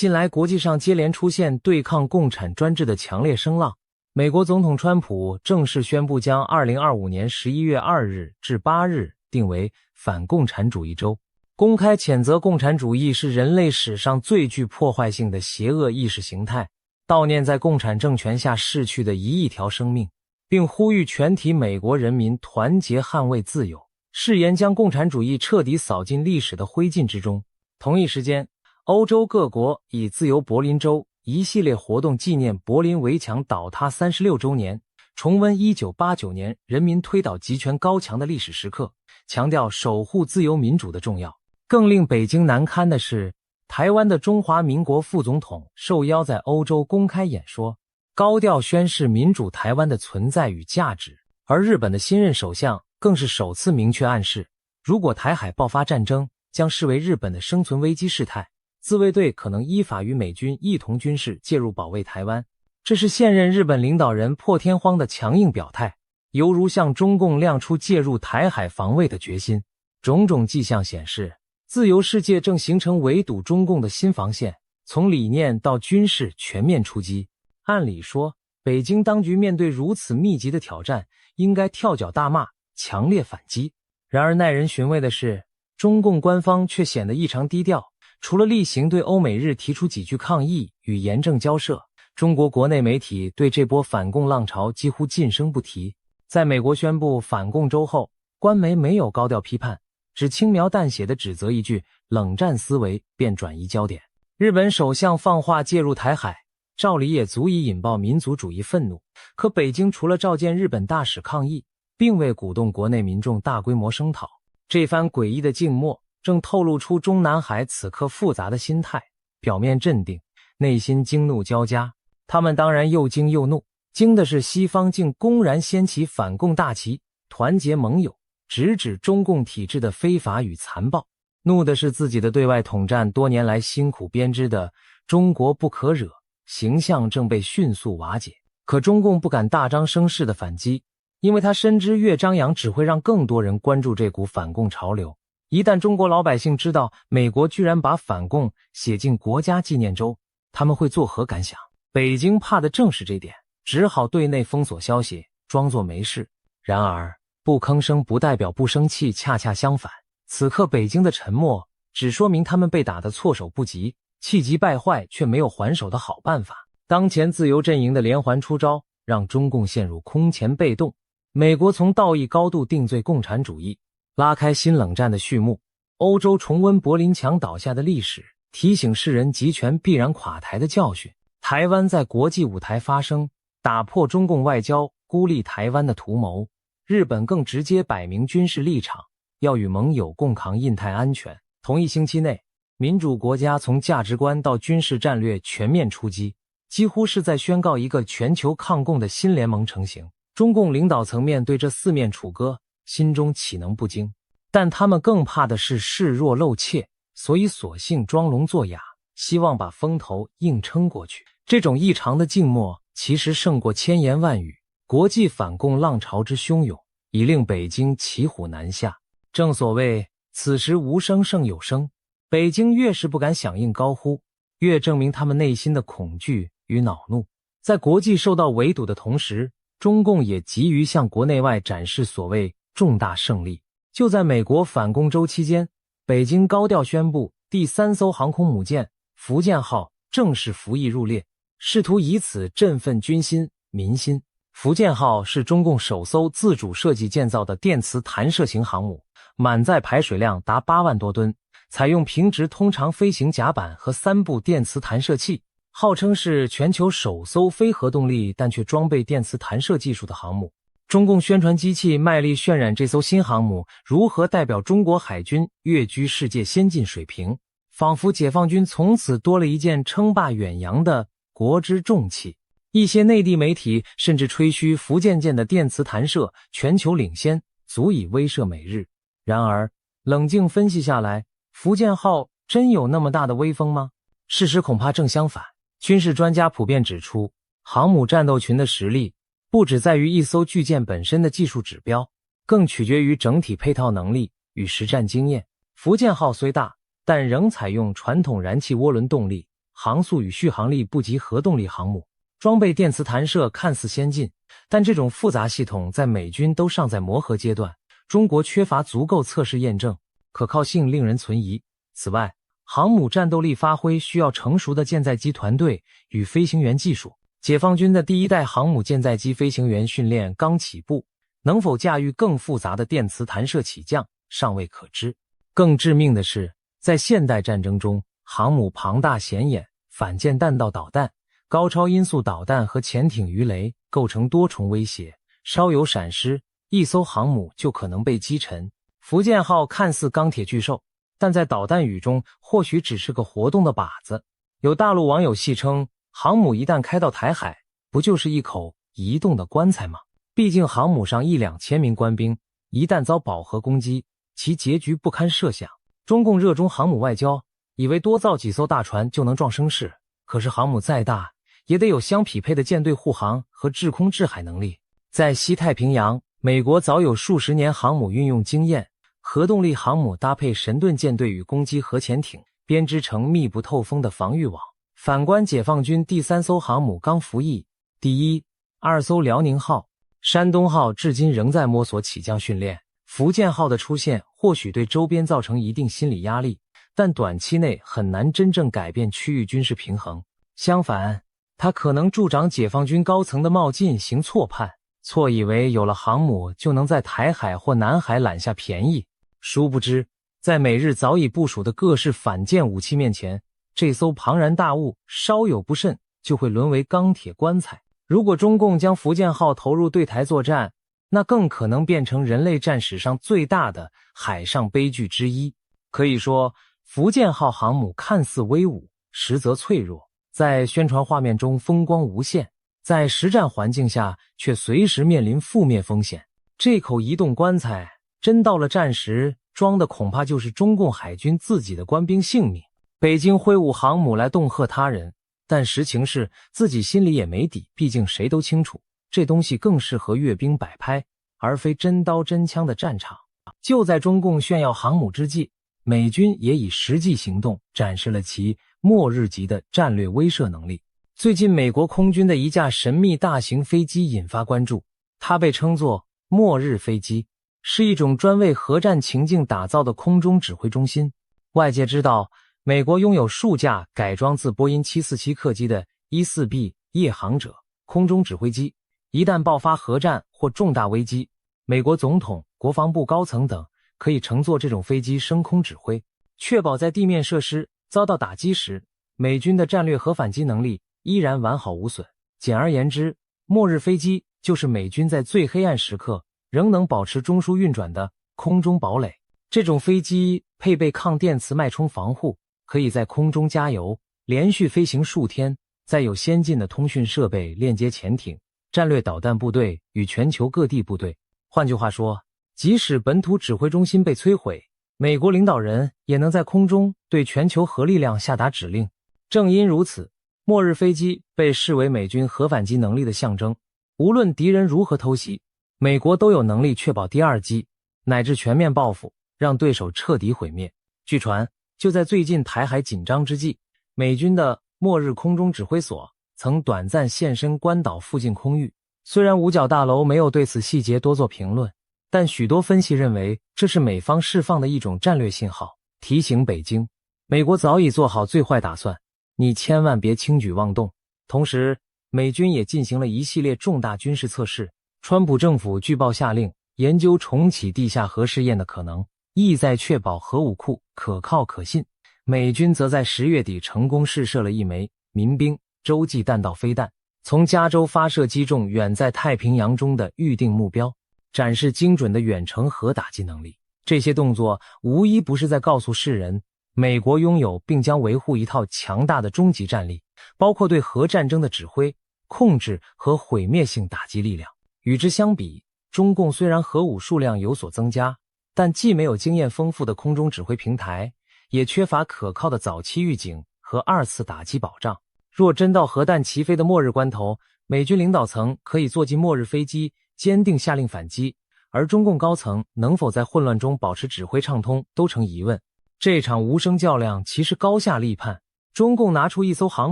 近来国际上接连出现对抗共产专制的强烈声浪，美国总统川普正式宣布将2025年11月2日至8日定为反共产主义周，公开谴责共产主义是人类史上最具破坏性的邪恶意识形态，悼念在共产政权下逝去的1亿条生命，并呼吁全体美国人民团结捍卫自由，誓言将共产主义彻底扫进历史的灰烬之中。同一时间，欧洲各国以自由柏林周一系列活动纪念柏林围墙倒塌36周年，重温1989年人民推倒集权高墙的历史时刻，强调守护自由民主的重要。更令北京难堪的是，台湾的中华民国副总统受邀在欧洲公开演说，高调宣示民主台湾的存在与价值。而日本的新任首相更是首次明确暗示，如果台海爆发战争，将视为日本的生存危机事态，自卫队可能依法与美军一同军事介入保卫台湾。这是现任日本领导人破天荒的强硬表态，犹如向中共亮出介入台海防卫的决心。种种迹象显示，自由世界正形成围堵中共的新防线，从理念到军事全面出击。按理说，北京当局面对如此密集的挑战，应该跳脚大骂，强烈反击。然而耐人寻味的是，中共官方却显得异常低调，除了例行对欧美日提出几句抗议与严正交涉，中国国内媒体对这波反共浪潮几乎噤声不提。在美国宣布反共周后，官媒没有高调批判，只轻描淡写地指责一句冷战思维，便转移焦点。日本首相放话介入台海，照理也足以引爆民族主义愤怒，可北京除了召见日本大使抗议，并未鼓动国内民众大规模声讨。这番诡异的静默正透露出中南海此刻复杂的心态，表面镇定，内心惊怒交加。他们当然又惊又怒，惊的是西方竟公然掀起反共大旗，团结盟友，直指中共体制的非法与残暴；怒的是自己的对外统战多年来辛苦编织的中国不可惹形象正被迅速瓦解。可中共不敢大张声势的反击，因为他深知越张扬只会让更多人关注这股反共潮流。一旦中国老百姓知道美国居然把反共写进国家纪念周，他们会作何感想？北京怕的正是这点，只好对内封锁消息，装作没事。然而不吭声不代表不生气，恰恰相反，此刻北京的沉默只说明他们被打得措手不及，气急败坏却没有还手的好办法。当前自由阵营的连环出招让中共陷入空前被动，美国从道义高度定罪共产主义，拉开新冷战的序幕。欧洲重温柏林墙倒下的历史，提醒世人集权必然垮台的教训。台湾在国际舞台发声，打破中共外交孤立台湾的图谋。日本更直接摆明军事立场，要与盟友共扛印太安全。同一星期内，民主国家从价值观到军事战略全面出击，几乎是在宣告一个全球抗共的新联盟成型。中共领导层面对这四面楚歌，心中岂能不惊？但他们更怕的是示弱露怯，所以索性装聋作哑，希望把风头硬撑过去。这种异常的静默其实胜过千言万语，国际反共浪潮之汹涌已令北京骑虎难下。正所谓此时无声胜有声，北京越是不敢响应高呼，越证明他们内心的恐惧与恼怒。在国际受到围堵的同时，中共也急于向国内外展示所谓重大胜利。就在美国反攻周期间，北京高调宣布第3艘航空母舰福建号正式服役入列，试图以此振奋军心民心。福建号是中共首艘自主设计建造的电磁弹射型航母，满载排水量达8万多吨，采用平直通常飞行甲板和3部电磁弹射器，号称是全球首艘非核动力但却装备电磁弹射技术的航母。中共宣传机器卖力渲染这艘新航母如何代表中国海军跃居世界先进水平，仿佛解放军从此多了一件称霸远洋的国之重器。一些内地媒体甚至吹嘘福建舰的电磁弹射全球领先，足以威慑美日。然而冷静分析下来，福建号真有那么大的威风吗？事实恐怕正相反。军事专家普遍指出，航母战斗群的实力不只在于一艘巨舰本身的技术指标，更取决于整体配套能力与实战经验。福建号虽大，但仍采用传统燃气涡轮动力，航速与续航力不及核动力航母，装备电磁弹射看似先进，但这种复杂系统在美军都尚在磨合阶段，中国缺乏足够测试验证，可靠性令人存疑。此外，航母战斗力发挥需要成熟的舰载机团队与飞行员技术。解放军的第一代航母舰载机飞行员训练刚起步，能否驾驭更复杂的电磁弹射起降尚未可知。更致命的是，在现代战争中，航母庞大显眼，反舰弹道导弹、高超音速导弹和潜艇鱼雷构成多重威胁，稍有闪失，一艘航母就可能被击沉。福建号看似钢铁巨兽，但在导弹雨中或许只是个活动的靶子。有大陆网友戏称，航母一旦开到台海，不就是一口移动的棺材吗？毕竟航母上1-2千名官兵，一旦遭饱和攻击，其结局不堪设想。中共热衷航母外交，以为多造几艘大船就能壮声势，可是航母再大，也得有相匹配的舰队护航和制空制海能力。在西太平洋，美国早有数十年航母运用经验，核动力航母搭配神盾舰队与攻击核潜艇，编织成密不透风的防御网。反观解放军第3艘航母刚服役，第1、2艘辽宁号、山东号至今仍在摸索起降训练。福建号的出现或许对周边造成一定心理压力，但短期内很难真正改变区域军事平衡。相反，它可能助长解放军高层的冒进行错判，错以为有了航母就能在台海或南海揽下便宜。殊不知，在美日早已部署的各式反舰武器面前，这艘庞然大物稍有不慎就会沦为钢铁棺材。如果中共将福建号投入对台作战，那更可能变成人类战史上最大的海上悲剧之一。可以说，福建号航母看似威武，实则脆弱，在宣传画面中风光无限，在实战环境下却随时面临覆灭风险。这口移动棺材真到了战时，装的恐怕就是中共海军自己的官兵性命。北京挥舞航母来恫吓他人，但实情是自己心里也没底，毕竟谁都清楚，这东西更适合阅兵摆拍，而非真刀真枪的战场。就在中共炫耀航母之际，美军也以实际行动展示了其末日级的战略威慑能力。最近美国空军的一架神秘大型飞机引发关注，它被称作末日飞机，是一种专为核战情境打造的空中指挥中心。外界知道，美国拥有数架改装自波音747客机的 E-4B 夜航者空中指挥机，一旦爆发核战或重大危机，美国总统、国防部高层等可以乘坐这种飞机升空指挥，确保在地面设施遭到打击时，美军的战略核反击能力依然完好无损。简而言之，末日飞机就是美军在最黑暗时刻仍能保持中枢运转的空中堡垒。这种飞机配备抗电磁脉冲防护，可以在空中加油，连续飞行数天，再有先进的通讯设备链接潜艇、战略导弹部队与全球各地部队。换句话说，即使本土指挥中心被摧毁，美国领导人也能在空中对全球核力量下达指令。正因如此，末日飞机被视为美军核反击能力的象征。无论敌人如何偷袭，美国都有能力确保第二击，乃至全面报复，让对手彻底毁灭。据传，就在最近台海紧张之际，美军的末日空中指挥所曾短暂现身关岛附近空域。虽然五角大楼没有对此细节多做评论，但许多分析认为这是美方释放的一种战略信号，提醒北京，美国早已做好最坏打算，你千万别轻举妄动。同时，美军也进行了一系列重大军事测试。川普政府据报下令研究重启地下核试验的可能，意在确保核武库可靠可信。美军则在10月底成功试射了一枚民兵洲际弹道飞弹，从加州发射击中远在太平洋中的预定目标，展示精准的远程核打击能力。这些动作无一不是在告诉世人，美国拥有并将维护一套强大的终极战力，包括对核战争的指挥、控制和毁灭性打击力量。与之相比，中共虽然核武数量有所增加，但既没有经验丰富的空中指挥平台，也缺乏可靠的早期预警和二次打击保障。若真到核弹齐飞的末日关头，美军领导层可以坐进末日飞机，坚定下令反击，而中共高层能否在混乱中保持指挥畅通，都成疑问。这场无声较量其实高下立判，中共拿出一艘航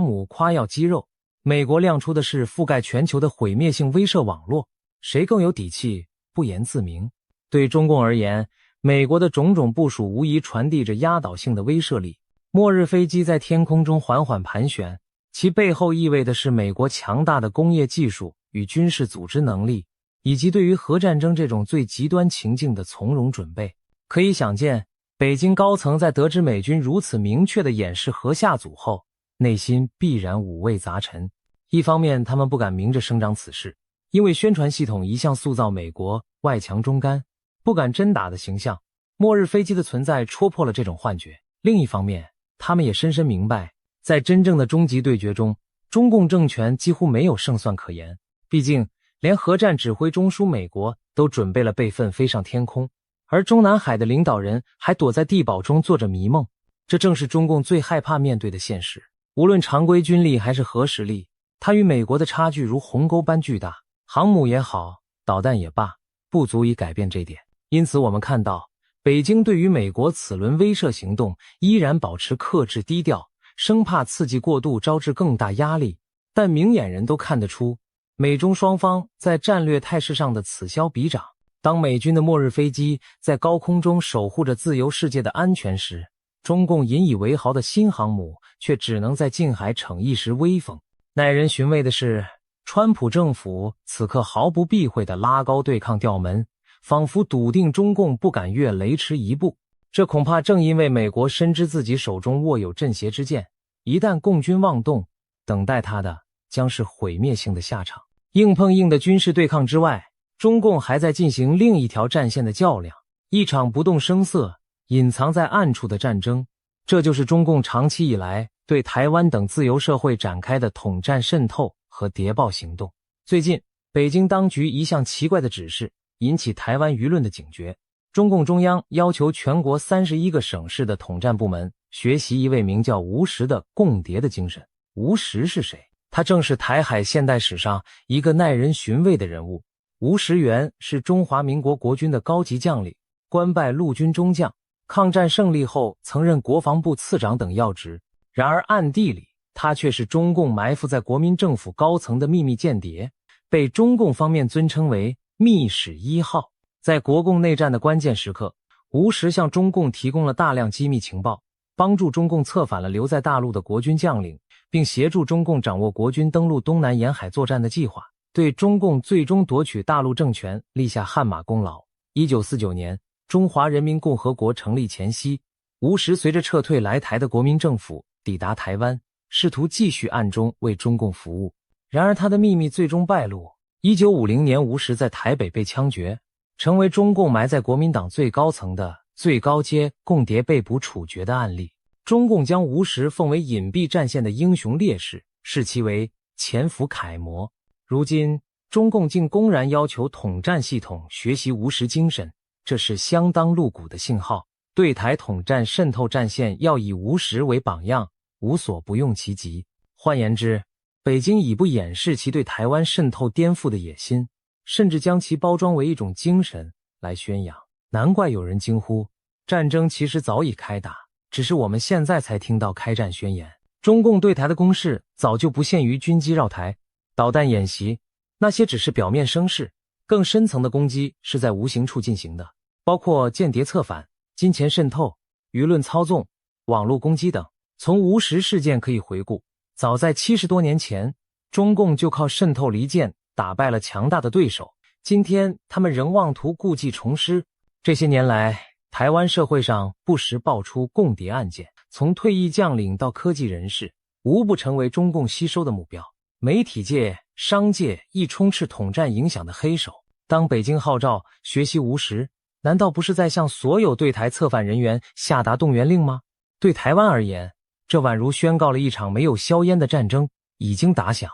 母夸耀肌肉，美国亮出的是覆盖全球的毁灭性威慑网络，谁更有底气，不言自明。对中共而言，美国的种种部署无疑传递着压倒性的威慑力。末日飞机在天空中缓缓盘旋，其背后意味的是美国强大的工业技术与军事组织能力，以及对于核战争这种最极端情境的从容准备。可以想见，北京高层在得知美军如此明确地演示核下组后，内心必然五味杂陈。一方面，他们不敢明着声张此事，因为宣传系统一向塑造美国外强中干、不敢真打的形象，末日飞机的存在戳破了这种幻觉。另一方面，他们也深深明白，在真正的终极对决中，中共政权几乎没有胜算可言。毕竟，连核战指挥中枢美国都准备了备份飞上天空，而中南海的领导人还躲在地堡中做着迷梦。这正是中共最害怕面对的现实。无论常规军力还是核实力，它与美国的差距如鸿沟般巨大。航母也好，导弹也罢，不足以改变这点。因此我们看到，北京对于美国此轮威慑行动依然保持克制低调，生怕刺激过度招致更大压力。但明眼人都看得出，美中双方在战略态势上的此消彼长。当美军的末日飞机在高空中守护着自由世界的安全时，中共引以为豪的新航母却只能在近海逞一时威风。耐人寻味的是，川普政府此刻毫不避讳地拉高对抗调门，仿佛笃定中共不敢越雷池一步。这恐怕正因为美国深知自己手中握有镇邪之剑，一旦共军妄动，等待他的将是毁灭性的下场。硬碰硬的军事对抗之外，中共还在进行另一条战线的较量，一场不动声色、隐藏在暗处的战争。这就是中共长期以来对台湾等自由社会展开的统战渗透和谍报行动。最近，北京当局一项奇怪的指示引起台湾舆论的警觉。中共中央要求全国31个省市的统战部门学习一位名叫吴石的共谍的精神。吴石是谁？他正是台海现代史上一个耐人寻味的人物。吴石元是中华民国国军的高级将领，官拜陆军中将，抗战胜利后曾任国防部次长等要职。然而暗地里，他却是中共埋伏在国民政府高层的秘密间谍，被中共方面尊称为密使1号。在国共内战的关键时刻，吴石向中共提供了大量机密情报，帮助中共策反了留在大陆的国军将领，并协助中共掌握国军登陆东南沿海作战的计划，对中共最终夺取大陆政权立下汗马功劳。1949年，中华人民共和国成立前夕，吴石随着撤退来台的国民政府抵达台湾，试图继续暗中为中共服务。然而他的秘密最终败露。1950年，吴石在台北被枪决，成为中共埋在国民党最高层的最高阶共谍被捕处决的案例。中共将吴石奉为隐蔽战线的英雄烈士，视其为潜伏楷模。如今，中共竟公然要求统战系统学习吴石精神，这是相当露骨的信号。对台统战渗透战线要以吴石为榜样，无所不用其极。换言之，北京已不掩饰其对台湾渗透颠覆的野心，甚至将其包装为一种精神来宣扬。难怪有人惊呼，战争其实早已开打，只是我们现在才听到开战宣言。中共对台的攻势早就不限于军机绕台、导弹演习，那些只是表面声势，更深层的攻击是在无形处进行的，包括间谍策反、金钱渗透、舆论操纵、网络攻击等。从吴石事件可以回顾，早在70多年前，中共就靠渗透离间打败了强大的对手，今天他们仍妄图故技重施。这些年来，台湾社会上不时爆出共谍案件，从退役将领到科技人士，无不成为中共吸收的目标。媒体界、商界亦充斥统战影响的黑手。当北京号召学习吴石，难道不是在向所有对台策反人员下达动员令吗？对台湾而言，这宛如宣告了一场没有硝烟的战争已经打响。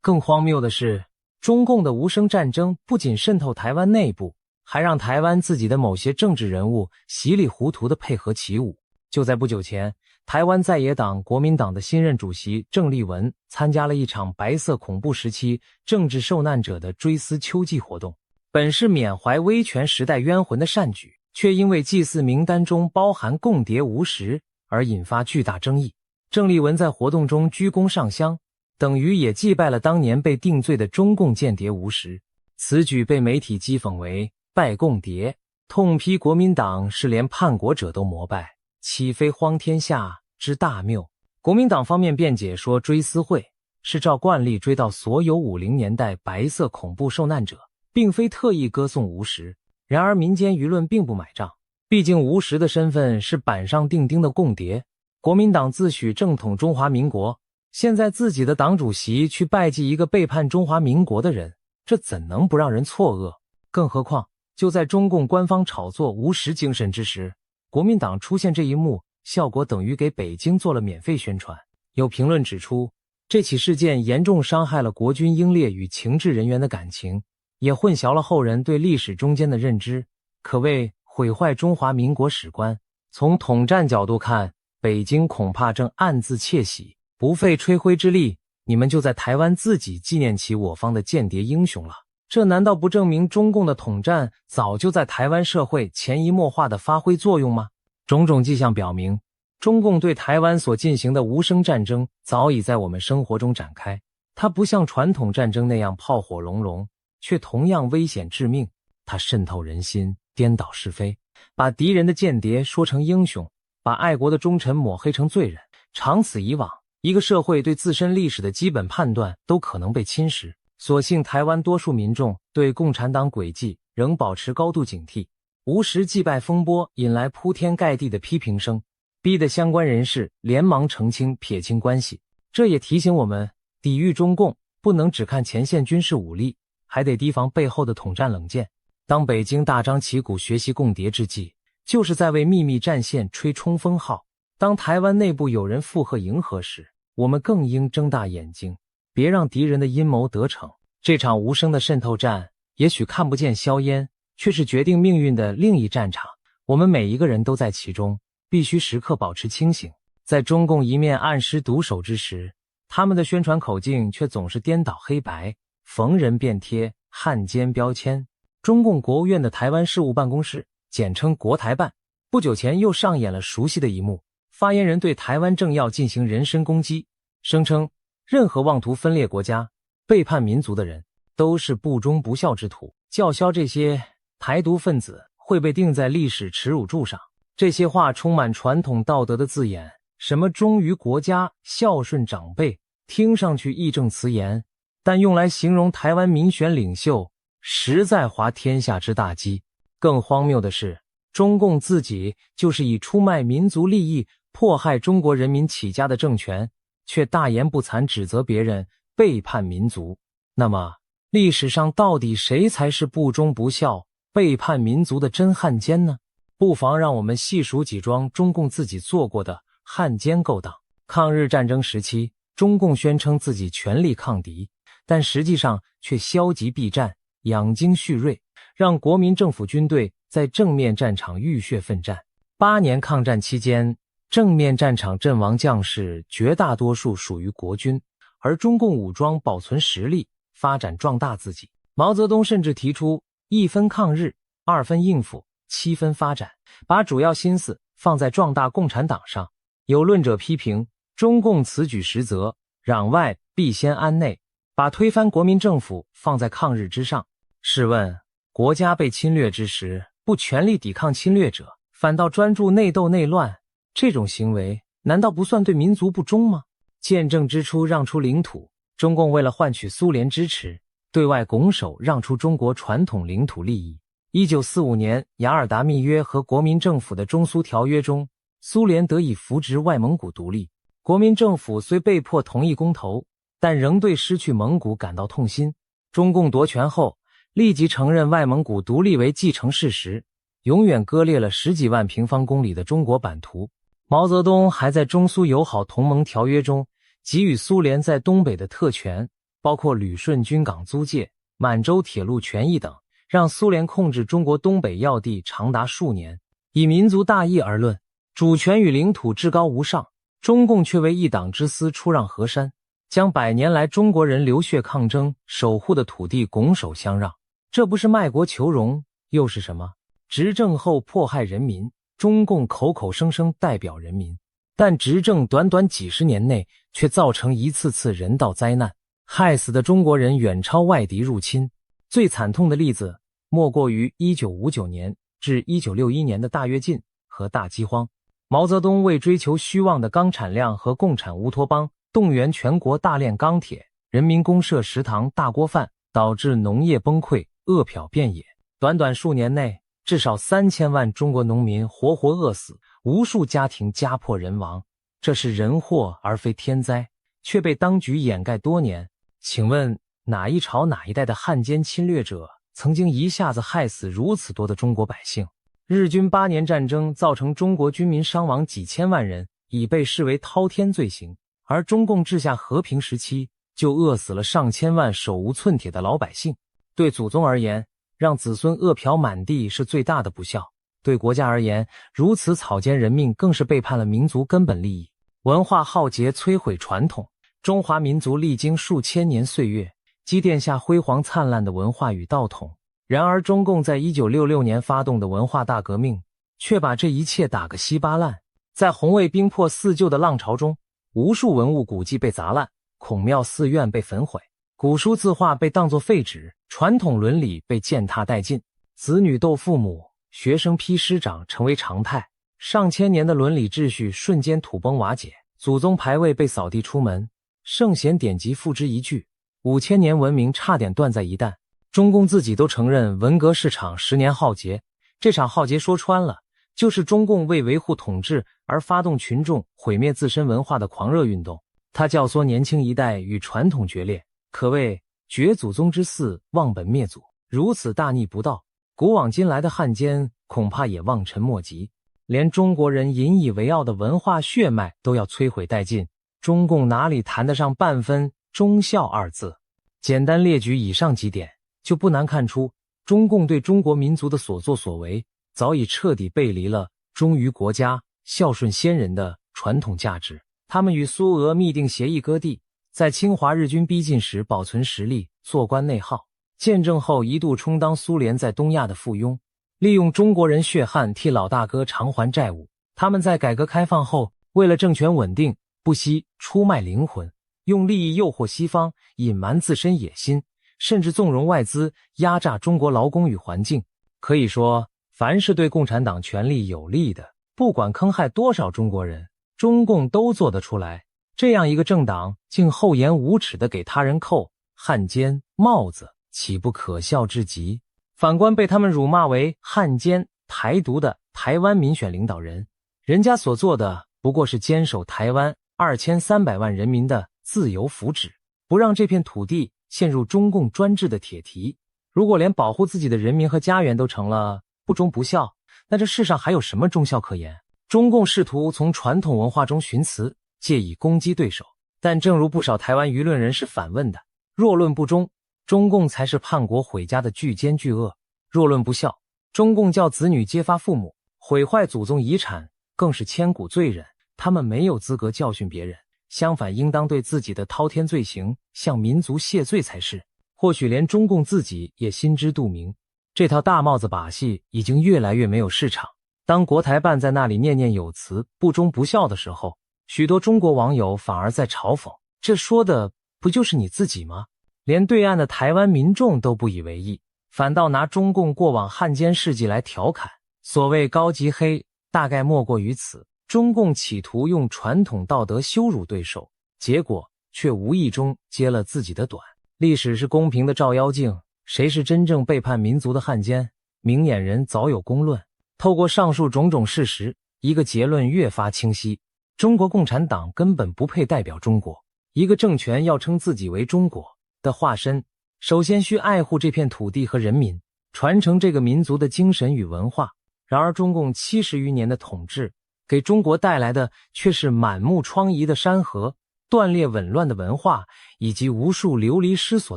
更荒谬的是，中共的无声战争不仅渗透台湾内部，还让台湾自己的某些政治人物稀里糊涂地配合起舞。就在不久前，台湾在野党国民党的新任主席郑丽文参加了一场白色恐怖时期政治受难者的追思秋祭活动，本是缅怀威权时代冤魂的善举，却因为祭祀名单中包含共谍吴石而引发巨大争议。郑丽文在活动中鞠躬上香，等于也祭拜了当年被定罪的中共间谍吴石。此举被媒体讥讽为拜共谍，痛批国民党是连叛国者都膜拜，岂非荒天下之大谬。国民党方面辩解说，追思会是照惯例追悼所有50年代白色恐怖受难者，并非特意歌颂吴石。然而民间舆论并不买账，毕竟吴石的身份是板上钉钉的共谍，国民党自诩正统中华民国，现在自己的党主席去拜祭一个背叛中华民国的人，这怎能不让人错愕？更何况就在中共官方炒作吴石精神之时，国民党出现这一幕，效果等于给北京做了免费宣传。有评论指出，这起事件严重伤害了国军英烈与情治人员的感情，也混淆了后人对历史中间的认知，可谓毁坏中华民国史观。从统战角度看，北京恐怕正暗自窃喜，不费吹灰之力，你们就在台湾自己纪念起我方的间谍英雄了。这难道不证明中共的统战早就在台湾社会潜移默化地发挥作用吗？种种迹象表明，中共对台湾所进行的无声战争早已在我们生活中展开。它不像传统战争那样炮火隆隆，却同样危险致命。它渗透人心，颠倒是非，把敌人的间谍说成英雄，把爱国的忠臣抹黑成罪人。长此以往，一个社会对自身历史的基本判断都可能被侵蚀。所幸台湾多数民众对共产党诡计仍保持高度警惕。吴石祭拜风波引来铺天盖地的批评声，逼得相关人士连忙澄清撇清关系。这也提醒我们，抵御中共不能只看前线军事武力，还得提防背后的统战冷箭。当北京大张旗鼓学习共谍之际，就是在为秘密战线吹冲锋号。当台湾内部有人附和迎合时，我们更应睁大眼睛，别让敌人的阴谋得逞。这场无声的渗透战也许看不见硝烟，却是决定命运的另一战场。我们每一个人都在其中，必须时刻保持清醒。在中共一面暗施毒手之时，他们的宣传口径却总是颠倒黑白，逢人便贴汉奸标签。中共国务院的台湾事务办公室，简称国台办，不久前又上演了熟悉的一幕。发言人对台湾政要进行人身攻击，声称任何妄图分裂国家、背叛民族的人都是不忠不孝之徒，叫嚣这些台独分子会被钉在历史耻辱柱上。这些话充满传统道德的字眼，什么忠于国家、孝顺长辈，听上去义正辞严，但用来形容台湾民选领袖，实在滑天下之大稽。更荒谬的是，中共自己就是以出卖民族利益、迫害中国人民起家的政权，却大言不惭指责别人背叛民族。那么，历史上到底谁才是不忠不孝、背叛民族的真汉奸呢？不妨让我们细数几桩中共自己做过的汉奸勾当。抗日战争时期，中共宣称自己全力抗敌，但实际上却消极避战，养精蓄锐，让国民政府军队在正面战场浴血奋战。8年抗战期间，正面战场阵亡将士绝大多数属于国军，而中共武装保存实力，发展壮大自己。毛泽东甚至提出1分抗日，2分应付，7分发展，把主要心思放在壮大共产党上。有论者批评中共此举实则攘外必先安内，把推翻国民政府放在抗日之上。试问，国家被侵略之时，不全力抵抗侵略者，反倒专注内斗内乱，这种行为难道不算对民族不忠吗？建政之初让出领土，中共为了换取苏联支持，对外拱手让出中国传统领土利益。1945年雅尔达密约和国民政府的中苏条约中，苏联得以扶植外蒙古独立。国民政府虽被迫同意公投，但仍对失去蒙古感到痛心。中共夺权后，立即承认外蒙古独立为既成事实，永远割裂了10几万平方公里的中国版图。毛泽东还在中苏友好同盟条约中给予苏联在东北的特权，包括旅顺军港租界、满洲铁路权益等，让苏联控制中国东北要地长达数年。以民族大义而论，主权与领土至高无上，中共却为一党之私出让河山，将100年来中国人流血抗争守护的土地拱手相让。这不是卖国求荣又是什么？执政后迫害人民，中共口口声声代表人民，但执政短短几十年内却造成一次次人道灾难，害死的中国人远超外敌入侵。最惨痛的例子莫过于1959年至1961年的大跃进和大饥荒。毛泽东为追求虚妄的钢产量和共产乌托邦，动员全国大炼钢铁，人民公社食堂大锅饭，导致农业崩溃，饿殍遍野。短短数年内，至少3000万中国农民活活饿死，无数家庭家破人亡。这是人祸而非天灾，却被当局掩盖多年。请问哪一朝哪一代的汉奸侵略者曾经一下子害死如此多的中国百姓？日军8年战争造成中国军民伤亡几千万人，已被视为滔天罪行，而中共治下和平时期就饿死了上千万手无寸铁的老百姓。对祖宗而言，让子孙饿殍满地是最大的不孝；对国家而言，如此草菅人命更是背叛了民族根本利益。文化浩劫摧毁传统，中华民族历经数千年岁月，积淀下辉煌灿烂的文化与道统。然而中共在1966年发动的文化大革命，却把这一切打个稀巴烂。在红卫兵迫四旧的浪潮中，无数文物古迹被砸烂，孔庙寺院被焚毁，古书字画被当作废纸，传统伦理被践踏殆尽，子女斗父母，学生批师长成为常态。上千年的伦理秩序瞬间土崩瓦解，祖宗牌位被扫地出门，圣贤典籍付之一炬，5000年文明差点断在一旦。中共自己都承认文革是场10年浩劫，这场浩劫说穿了，就是中共为维护统治而发动群众毁灭自身文化的狂热运动。它教唆年轻一代与传统决裂，可谓绝祖宗之嗣，忘本灭祖。如此大逆不道，古往今来的汉奸恐怕也望尘莫及，连中国人引以为傲的文化血脉都要摧毁殆尽，中共哪里谈得上半分忠孝二字？简单列举以上几点，就不难看出，中共对中国民族的所作所为，早已彻底背离了忠于国家、孝顺先人的传统价值。他们与苏俄密定协议割地，在侵华日军逼近时保存实力，坐观内耗，建政后一度充当苏联在东亚的附庸，利用中国人血汗替老大哥偿还债务。他们在改革开放后，为了政权稳定，不惜出卖灵魂，用利益诱惑西方，隐瞒自身野心，甚至纵容外资压榨中国劳工与环境。可以说，凡是对共产党权力有利的，不管坑害多少中国人，中共都做得出来。这样一个政党，竟厚颜无耻地给他人扣汉奸帽子，岂不可笑至极？反观被他们辱骂为汉奸、台独的台湾民选领导人，人家所做的不过是坚守台湾2300万人民的自由福祉，不让这片土地陷入中共专制的铁蹄。如果连保护自己的人民和家园都成了不忠不孝，那这世上还有什么忠孝可言？中共试图从传统文化中寻词，借以攻击对手，但正如不少台湾舆论人士反问的，若论不忠，中共才是叛国毁家的巨奸巨恶；若论不孝，中共叫子女揭发父母，毁坏祖宗遗产，更是千古罪人。他们没有资格教训别人，相反应当对自己的滔天罪行向民族谢罪才是。或许连中共自己也心知肚明，这套大帽子把戏已经越来越没有市场。当国台办在那里念念有词、不忠不孝的时候，许多中国网友反而在嘲讽，这说的不就是你自己吗？连对岸的台湾民众都不以为意，反倒拿中共过往汉奸事迹来调侃。所谓高级黑，大概莫过于此。中共企图用传统道德羞辱对手，结果却无意中揭了自己的短。历史是公平的照妖镜，谁是真正背叛民族的汉奸，明眼人早有公论。透过上述种种事实，一个结论越发清晰：中国共产党根本不配代表中国。一个政权要称自己为中国的化身，首先需爱护这片土地和人民，传承这个民族的精神与文化。然而中共70余年的统治，给中国带来的却是满目疮痍的山河、断裂紊乱的文化，以及无数流离失所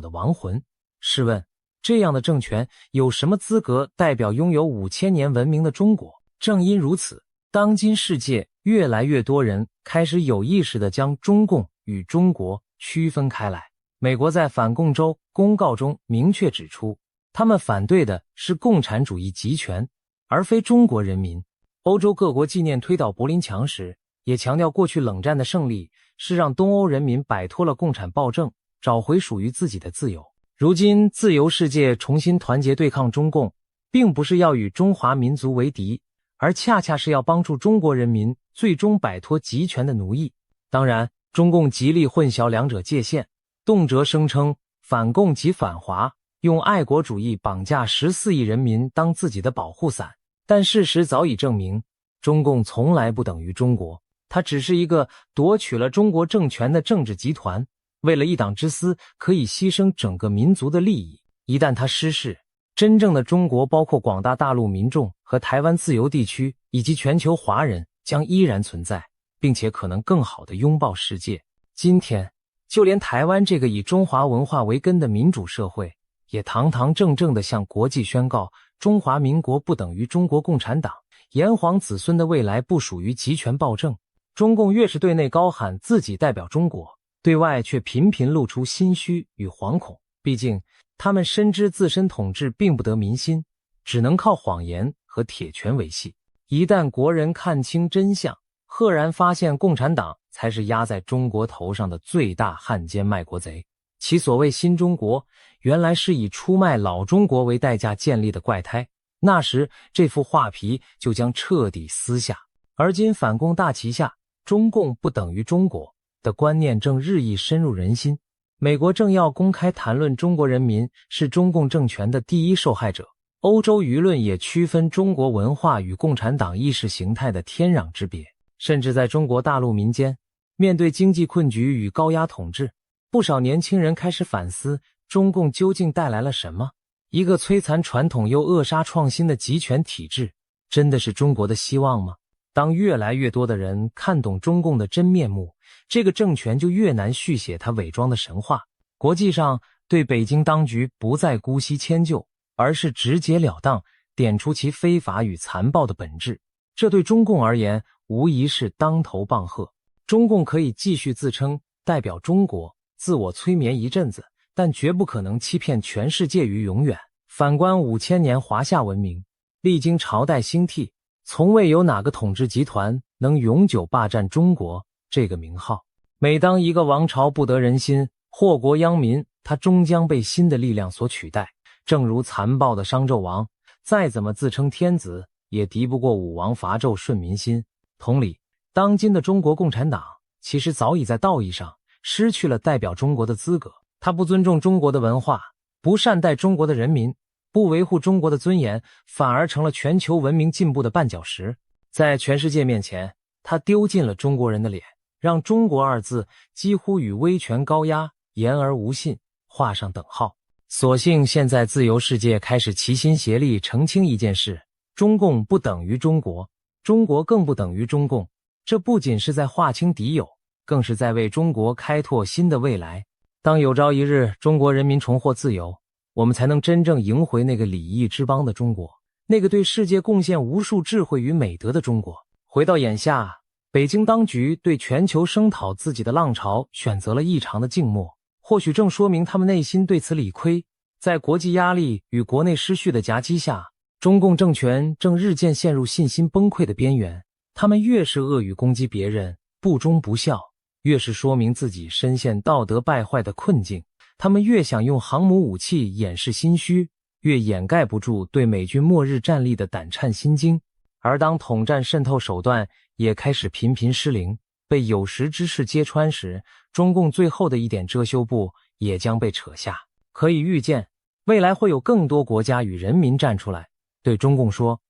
的亡魂。试问，这样的政权有什么资格代表拥有5000年文明的中国？正因如此，当今世界越来越多人开始有意识地将中共与中国区分开来。美国在反共州公告中明确指出，他们反对的是共产主义集权，而非中国人民。欧洲各国纪念推倒柏林墙时，也强调过去冷战的胜利是让东欧人民摆脱了共产暴政，找回属于自己的自由。如今自由世界重新团结对抗中共，并不是要与中华民族为敌，而恰恰是要帮助中国人民最终摆脱集权的奴役。当然，中共极力混淆两者界限，动辄声称反共即反华，用爱国主义绑架14亿人民当自己的保护伞。但事实早已证明，中共从来不等于中国，它只是一个夺取了中国政权的政治集团，为了一党之私可以牺牲整个民族的利益。一旦它失势，真正的中国包括广大大陆民众和台湾自由地区以及全球华人将依然存在，并且可能更好地拥抱世界。今天，就连台湾这个以中华文化为根的民主社会，也堂堂正正地向国际宣告，中华民国不等于中国共产党，炎黄子孙的未来不属于集权暴政。中共越是对内高喊自己代表中国，对外却频频露出心虚与惶恐。毕竟，他们深知自身统治并不得民心，只能靠谎言和铁拳维系。一旦国人看清真相，赫然发现共产党才是压在中国头上的最大汉奸卖国贼。其所谓新中国，原来是以出卖老中国为代价建立的怪胎，那时这副画皮就将彻底撕下。而今反共大旗下，中共不等于中国的观念正日益深入人心。美国正要公开谈论中国人民是中共政权的第一受害者，欧洲舆论也区分中国文化与共产党意识形态的天壤之别。甚至在中国大陆民间，面对经济困局与高压统治，不少年轻人开始反思中共究竟带来了什么。一个摧残传统又扼杀创新的集权体制，真的是中国的希望吗？当越来越多的人看懂中共的真面目，这个政权就越难续写它伪装的神话。国际上对北京当局不再姑息迁就，而是直截了当点出其非法与残暴的本质。这对中共而言无疑是当头棒喝。中共可以继续自称代表中国，自我催眠一阵子，但绝不可能欺骗全世界于永远。反观5000年华夏文明，历经朝代兴替，从未有哪个统治集团能永久霸占中国这个名号。每当一个王朝不得人心，祸国殃民，它终将被新的力量所取代。正如残暴的商纣王，再怎么自称天子，也敌不过武王伐纣顺民心。同理，当今的中国共产党其实早已在道义上失去了代表中国的资格。他不尊重中国的文化，不善待中国的人民，不维护中国的尊严，反而成了全球文明进步的绊脚石。在全世界面前，他丢尽了中国人的脸，让中国二字几乎与威权高压、言而无信画上等号。所幸现在自由世界开始齐心协力澄清一件事：中共不等于中国，中国更不等于中共。这不仅是在划清敌友，更是在为中国开拓新的未来。当有朝一日中国人民重获自由，我们才能真正赢回那个礼义之邦的中国，那个对世界贡献无数智慧与美德的中国。回到眼下，北京当局对全球声讨自己的浪潮选择了异常的静默，或许正说明他们内心对此理亏。在国际压力与国内失序的夹击下，中共政权正日渐陷入信心崩溃的边缘。他们越是恶语攻击别人，不忠不孝，越是说明自己深陷道德败坏的困境。他们越想用航母武器掩饰心虚，越掩盖不住对美军末日战力的胆颤心惊。而当统战渗透手段也开始频频失灵，被有识之士揭穿时，中共最后的一点遮羞布也将被扯下。可以预见，未来会有更多国家与人民站出来，对中共说，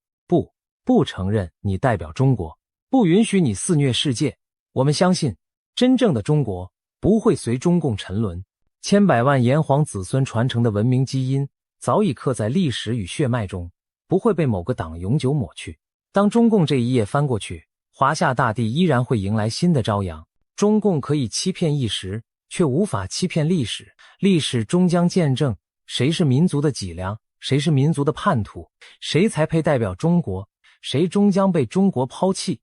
不承认你代表中国，不允许你肆虐世界。我们相信，真正的中国不会随中共沉沦。千百万炎黄子孙传承的文明基因早已刻在历史与血脉中，不会被某个党永久抹去。当中共这一页翻过去，华夏大地依然会迎来新的朝阳。中共可以欺骗一时，却无法欺骗历史。历史终将见证谁是民族的脊梁，谁是民族的叛徒，谁才配代表中国，谁终将被中国抛弃。